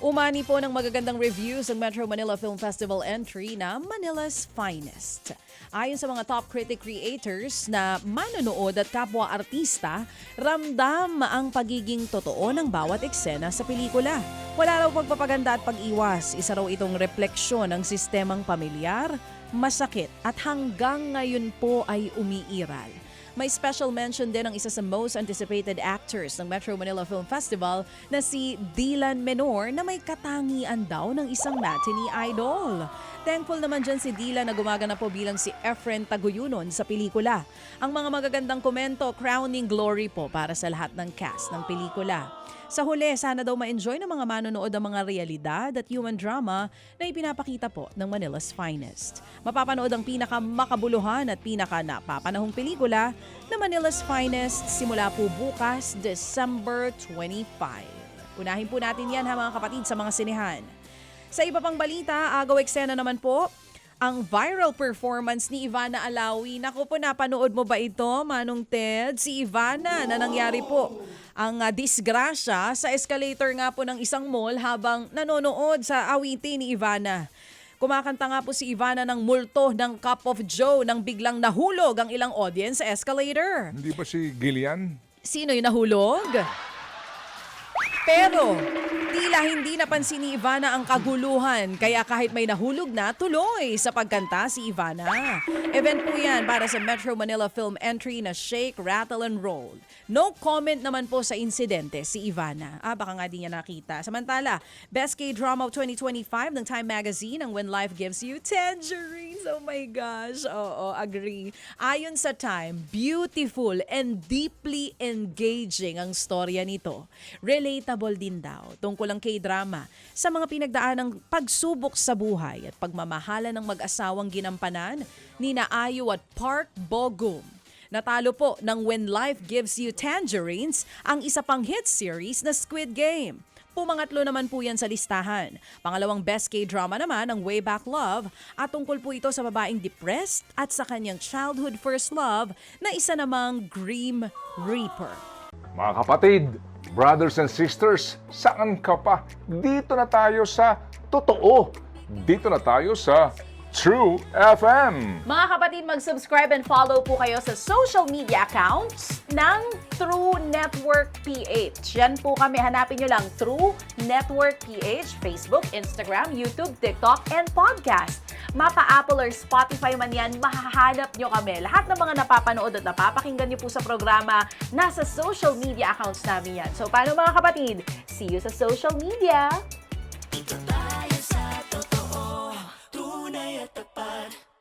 Umani po ng magagandang reviews ang Metro Manila Film Festival entry na Manila's Finest. Ayon sa mga top critic creators na manonood at kapwa-artista, ramdam ang pagiging totoo ng bawat eksena sa pelikula. Wala raw pagpapaganda at pag-iwas. Isa raw itong refleksyon ng sistemang pamilyar, masakit at hanggang ngayon po ay umiiral. May special mention din ang isa sa most anticipated actors ng Metro Manila Film Festival na si Dylan Menor na may katangian daw ng isang matinee idol. Thankful naman dyan si Dylan na gumagana po bilang si Efren Taguyunon sa pelikula. Ang mga magagandang komento, crowning glory po para sa lahat ng cast ng pelikula. Sa huli, sana daw ma-enjoy ng mga manonood ang mga realidad at human drama na ipinapakita po ng Manila's Finest. Mapapanood ang pinakamakabuluhan at pinaka-napapanahong pelikula na Manila's Finest simula po bukas, December 25. Unahin po natin yan mga kapatid sa mga sinehan. Sa iba pang balita, agaw eksena naman po ang viral performance ni Ivana Alawi. Naku po, napanood mo ba ito, Manong Ted? Si Ivana na nangyari po ang disgrasya sa escalator nga po ng isang mall habang nanonood sa awitin ni Ivana. Kumakanta nga po si Ivana ng multo ng Cup of Joe nang biglang nahulog ang ilang audience sa escalator. Hindi ba si Gillian? Sino yung nahulog? Pero tila hindi napansin ni Ivana ang kaguluhan kaya kahit may nahulog na, tuloy sa pagkanta si Ivana. Event po yan para sa Metro Manila Film entry na Shake, Rattle and Roll. No comment naman po sa insidente si Ivana. Baka nga di niya nakita. Samantala, Best K-Drama of 2025 ng Time Magazine ang When Life Gives You Tangerines. Oh my gosh. Oo, agree. Ayon sa Time, beautiful and deeply engaging ang storya nito. Relatable din daw tungkol ang K-drama sa mga pinagdaanang pagsubok sa buhay at pagmamahala ng mag-asawang ginampanan ni Ayu at Park Bo-gum. Natalo po ng When Life Gives You Tangerines ang isa pang hit series na Squid Game. Pumangatlo naman po yan sa listahan. Pangalawang Best K-drama naman ang Way Back Love at tungkol po ito sa babaeng depressed at sa kanyang childhood first love na isa namang Grim Reaper. Mga kapatid, brothers and sisters, saan ka pa? Dito na tayo sa totoo. Dito na tayo sa True FM. Mga kapatid, mag-subscribe and follow po kayo sa social media accounts ng True Network PH. Yan po kami. Hanapin nyo lang True Network PH, Facebook, Instagram, YouTube, TikTok, and podcast. Mapa Apple or Spotify man yan, mahahanap nyo kami. Lahat ng mga napapanood at napapakinggan nyo po sa programa, nasa social media accounts namin yan. So, paano mga kapatid? See you sa social media!